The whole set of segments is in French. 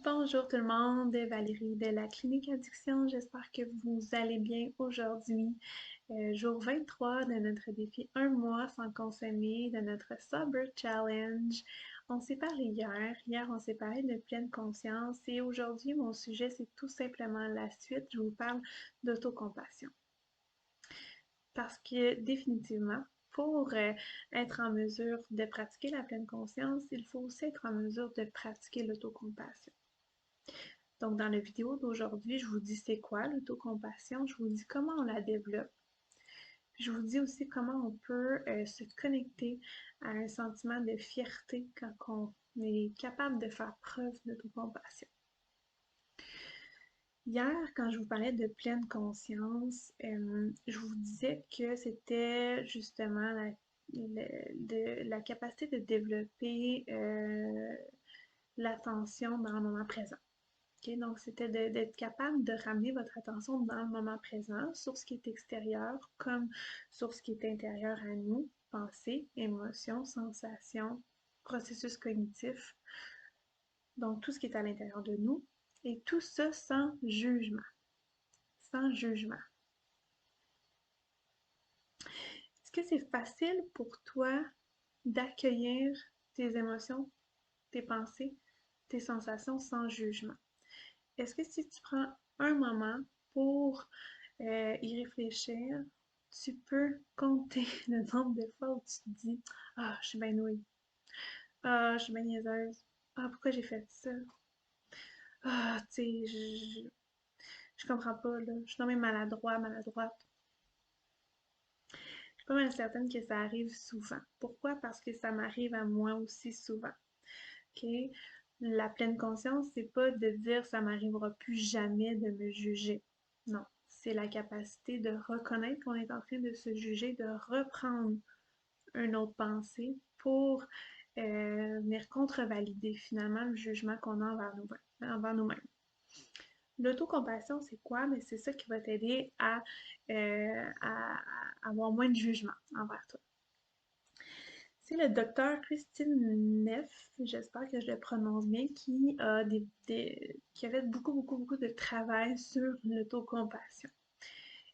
Bonjour tout le monde, Valérie de la Clinique Addiction. J'espère que vous allez bien aujourd'hui. Jour 23 de notre défi Un mois sans consommer, de notre Sober Challenge. On s'est parlé hier. Hier, on s'est parlé de pleine conscience et aujourd'hui, mon sujet, c'est tout simplement la suite. Je vous parle d'autocompassion. Parce que définitivement, pour être en mesure de pratiquer la pleine conscience, il faut aussi être en mesure de pratiquer l'autocompassion. Donc, dans la vidéo d'aujourd'hui, je vous dis c'est quoi l'autocompassion, je vous dis comment on la développe, puis je vous dis aussi comment on peut se connecter à un sentiment de fierté quand on est capable de faire preuve d'autocompassion. Hier, quand je vous parlais de pleine conscience, je vous disais que c'était justement la capacité de développer l'attention dans le moment présent. Okay? Donc, c'était d'être capable de ramener votre attention dans le moment présent, sur ce qui est extérieur, comme sur ce qui est intérieur à nous, pensées, émotions, sensations, processus cognitifs, donc tout ce qui est à l'intérieur de nous, et tout ça sans jugement. Sans jugement. Est-ce que c'est facile pour toi d'accueillir tes émotions, tes pensées, tes sensations sans jugement? Est-ce que si tu prends un moment pour y réfléchir, tu peux compter le nombre de fois où tu te dis Ah, je suis bien nouille. Ah, je suis bien niaiseuse. Ah, pourquoi j'ai fait ça? Ah, tu sais, je comprends pas, là. Je suis tombée maladroit, maladroite. Je suis pas mal certaine que ça arrive souvent. Pourquoi? Parce que ça m'arrive à moi aussi souvent. OK? La pleine conscience, c'est pas de dire ça m'arrivera plus jamais de me juger. Non, c'est la capacité de reconnaître qu'on est en train de se juger, de reprendre une autre pensée pour venir contrevalider finalement le jugement qu'on a envers nous-mêmes. L'autocompassion, c'est quoi? Mais c'est ça qui va t'aider à avoir moins de jugement envers toi. C'est le docteur Christine Neff, j'espère que je le prononce bien, qui a fait beaucoup de travail sur l'autocompassion.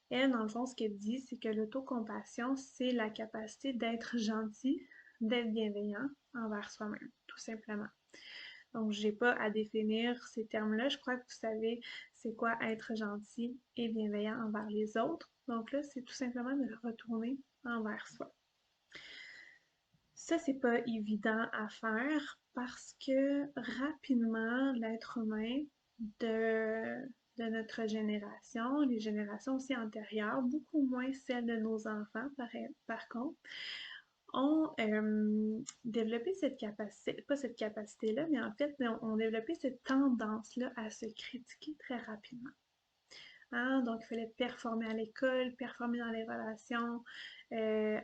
Elle, dans le fond, ce qu'elle dit, c'est que l'autocompassion, c'est la capacité d'être gentil, d'être bienveillant envers soi-même, tout simplement. Donc, je n'ai pas à définir ces termes-là. Je crois que vous savez c'est quoi être gentil et bienveillant envers les autres. Donc là, c'est tout simplement de retourner envers soi. Ça, c'est pas évident à faire parce que rapidement, l'être humain de, de notre génération, les générations aussi antérieures, beaucoup moins celles de nos enfants par contre, ont développé cette capacité, pas cette capacité-là, mais en fait, ont développé cette tendance-là à se critiquer très rapidement. Hein? Donc, il fallait performer à l'école, performer dans les relations,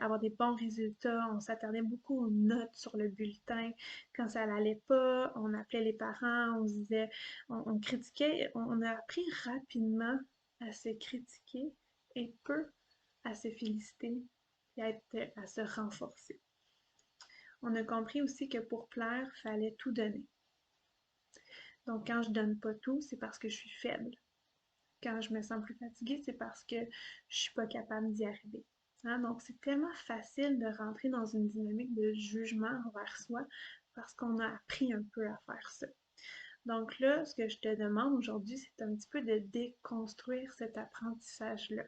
avoir des bons résultats. On s'attardait beaucoup aux notes sur le bulletin. Quand ça n'allait pas, on appelait les parents, on se disait, on critiquait. On a appris rapidement à se critiquer et peu à se féliciter et à se renforcer. On a compris aussi que pour plaire, il fallait tout donner. Donc, quand je donne pas tout, c'est parce que je suis faible. Quand je me sens plus fatiguée, c'est parce que je suis pas capable d'y arriver. Hein? Donc, c'est tellement facile de rentrer dans une dynamique de jugement envers soi parce qu'on a appris un peu à faire ça. Donc là, ce que je te demande aujourd'hui, c'est un petit peu de déconstruire cet apprentissage-là.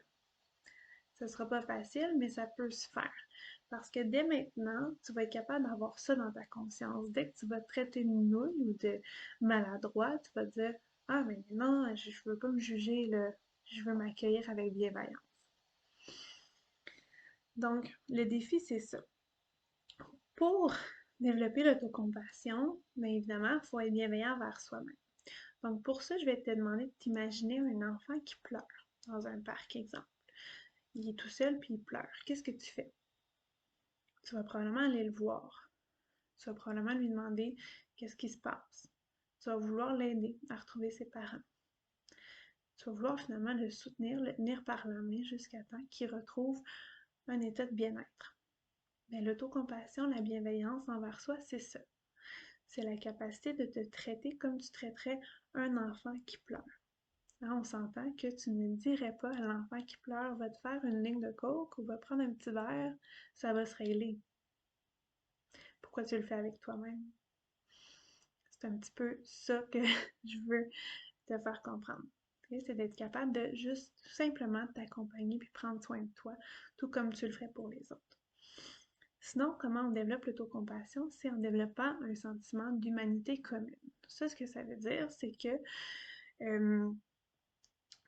Ce ne sera pas facile, mais ça peut se faire. Parce que dès maintenant, tu vas être capable d'avoir ça dans ta conscience. Dès que tu vas te traiter de nouille ou de maladroit, tu vas te dire Ah, mais non, je ne veux pas me juger, là. Je veux m'accueillir avec bienveillance. Donc, le défi, c'est ça. Pour développer l'autocompassion, bien évidemment, il faut être bienveillant envers soi-même. Donc, pour ça, je vais te demander de t'imaginer un enfant qui pleure dans un parc, exemple. Il est tout seul puis il pleure. Qu'est-ce que tu fais? Tu vas probablement aller le voir. Tu vas probablement lui demander qu'est-ce qui se passe. Tu vas vouloir l'aider à retrouver ses parents. Tu vas vouloir finalement le soutenir, le tenir par la main jusqu'à temps qu'il retrouve un état de bien-être. Mais l'autocompassion, la bienveillance envers soi, c'est ça. c'est la capacité de te traiter comme tu traiterais un enfant qui pleure. Hein, on s'entend que tu ne dirais pas à l'enfant qui pleure, va te faire une ligne de coke ou va prendre un petit verre, ça va se régler. Pourquoi tu le fais avec toi-même? C'est un petit peu ça que je veux te faire comprendre. C'est d'être capable de juste tout simplement t'accompagner puis prendre soin de toi, tout comme tu le ferais pour les autres. Sinon, comment on développe l'autocompassion? C'est en développant un sentiment d'humanité commune. Ça, ce que ça veut dire, euh,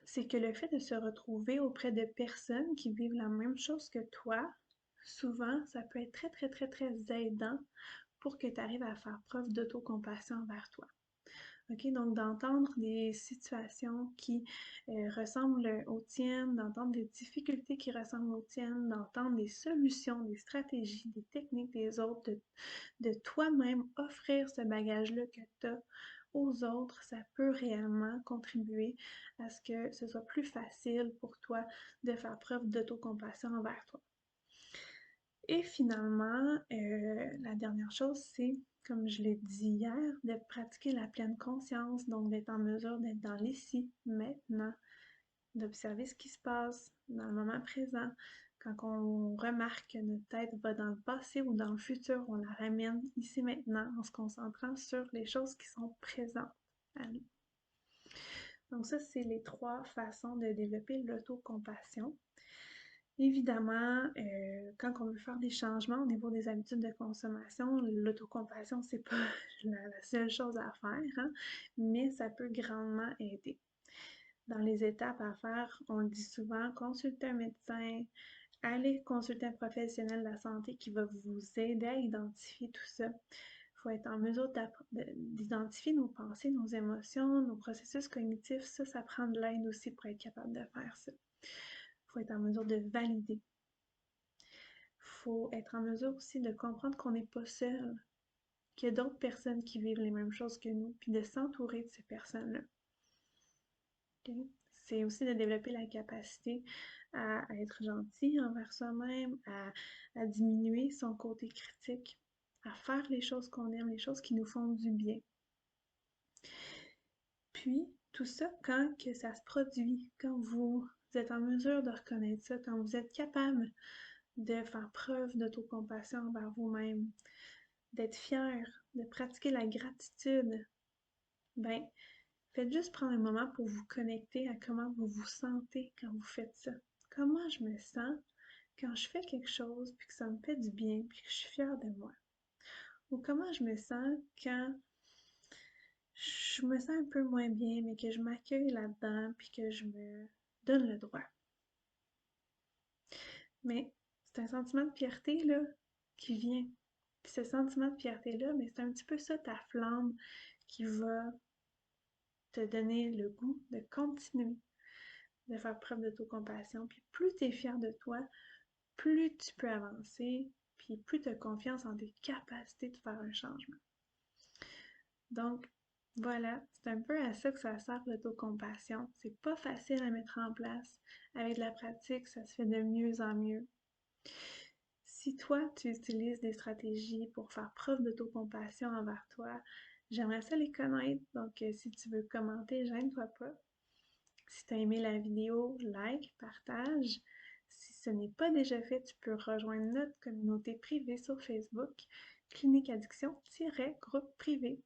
c'est que le fait de se retrouver auprès de personnes qui vivent la même chose que toi, souvent, ça peut être très, très, très, très aidant pour que tu arrives à faire preuve d'autocompassion envers toi. OK, donc d'entendre des situations qui ressemblent aux tiennes, d'entendre des difficultés qui ressemblent aux tiennes, d'entendre des solutions, des stratégies, des techniques des autres, de toi-même offrir ce bagage-là que tu as aux autres, ça peut réellement contribuer à ce que ce soit plus facile pour toi de faire preuve d'autocompassion envers toi. Et finalement, la dernière chose, c'est, comme je l'ai dit hier, de pratiquer la pleine conscience, donc d'être en mesure d'être dans l'ici, maintenant, d'observer ce qui se passe dans le moment présent. Quand on remarque que notre tête va dans le passé ou dans le futur, on la ramène ici maintenant en se concentrant sur les choses qui sont présentes à nous. Donc ça, c'est les 3 façons de développer l'autocompassion. Évidemment, quand on veut faire des changements au niveau des habitudes de consommation, l'autocompassion, c'est pas la seule chose à faire, hein, mais ça peut grandement aider. Dans les étapes à faire, on le dit souvent, consulter un médecin, aller consulter un professionnel de la santé qui va vous aider à identifier tout ça. Il faut être en mesure d'identifier nos pensées, nos émotions, nos processus cognitifs. Ça prend de l'aide aussi pour être capable de faire ça. Il faut être en mesure de valider. Il faut être en mesure aussi de comprendre qu'on n'est pas seul, qu'il y a d'autres personnes qui vivent les mêmes choses que nous, puis de s'entourer de ces personnes-là. Okay? C'est aussi de développer la capacité à être gentil envers soi-même, à diminuer son côté critique, à faire les choses qu'on aime, les choses qui nous font du bien. Puis, tout ça, quand que ça se produit, quand vous êtes en mesure de reconnaître ça, quand vous êtes capable de faire preuve d'autocompassion envers vous-même, d'être fier, de pratiquer la gratitude, ben, faites juste prendre un moment pour vous connecter à comment vous vous sentez quand vous faites ça. Comment je me sens quand je fais quelque chose puis que ça me fait du bien puis que je suis fière de moi. Ou comment je me sens quand je me sens un peu moins bien mais que je m'accueille là-dedans puis que je me donne le droit. Mais c'est un sentiment de fierté là qui vient. Puis ce sentiment de fierté-là, mais c'est un petit peu ça ta flamme qui va te donner le goût de continuer de faire preuve d'autocompassion. Puis plus tu es fier de toi, plus tu peux avancer, puis plus tu as confiance en tes capacités de faire un changement. Donc, voilà, c'est un peu à ça que ça sert l'autocompassion. C'est pas facile à mettre en place. Avec la pratique, ça se fait de mieux en mieux. Si toi, tu utilises des stratégies pour faire preuve d'autocompassion envers toi, j'aimerais ça les connaître. Donc, si tu veux commenter, gêne-toi pas. Si tu as aimé la vidéo, like, partage. Si ce n'est pas déjà fait, tu peux rejoindre notre communauté privée sur Facebook, Clinique Addiction-groupe privé.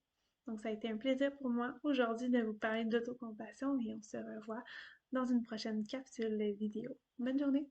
Donc, ça a été un plaisir pour moi aujourd'hui de vous parler d'autocompassion et on se revoit dans une prochaine capsule vidéo. Bonne journée!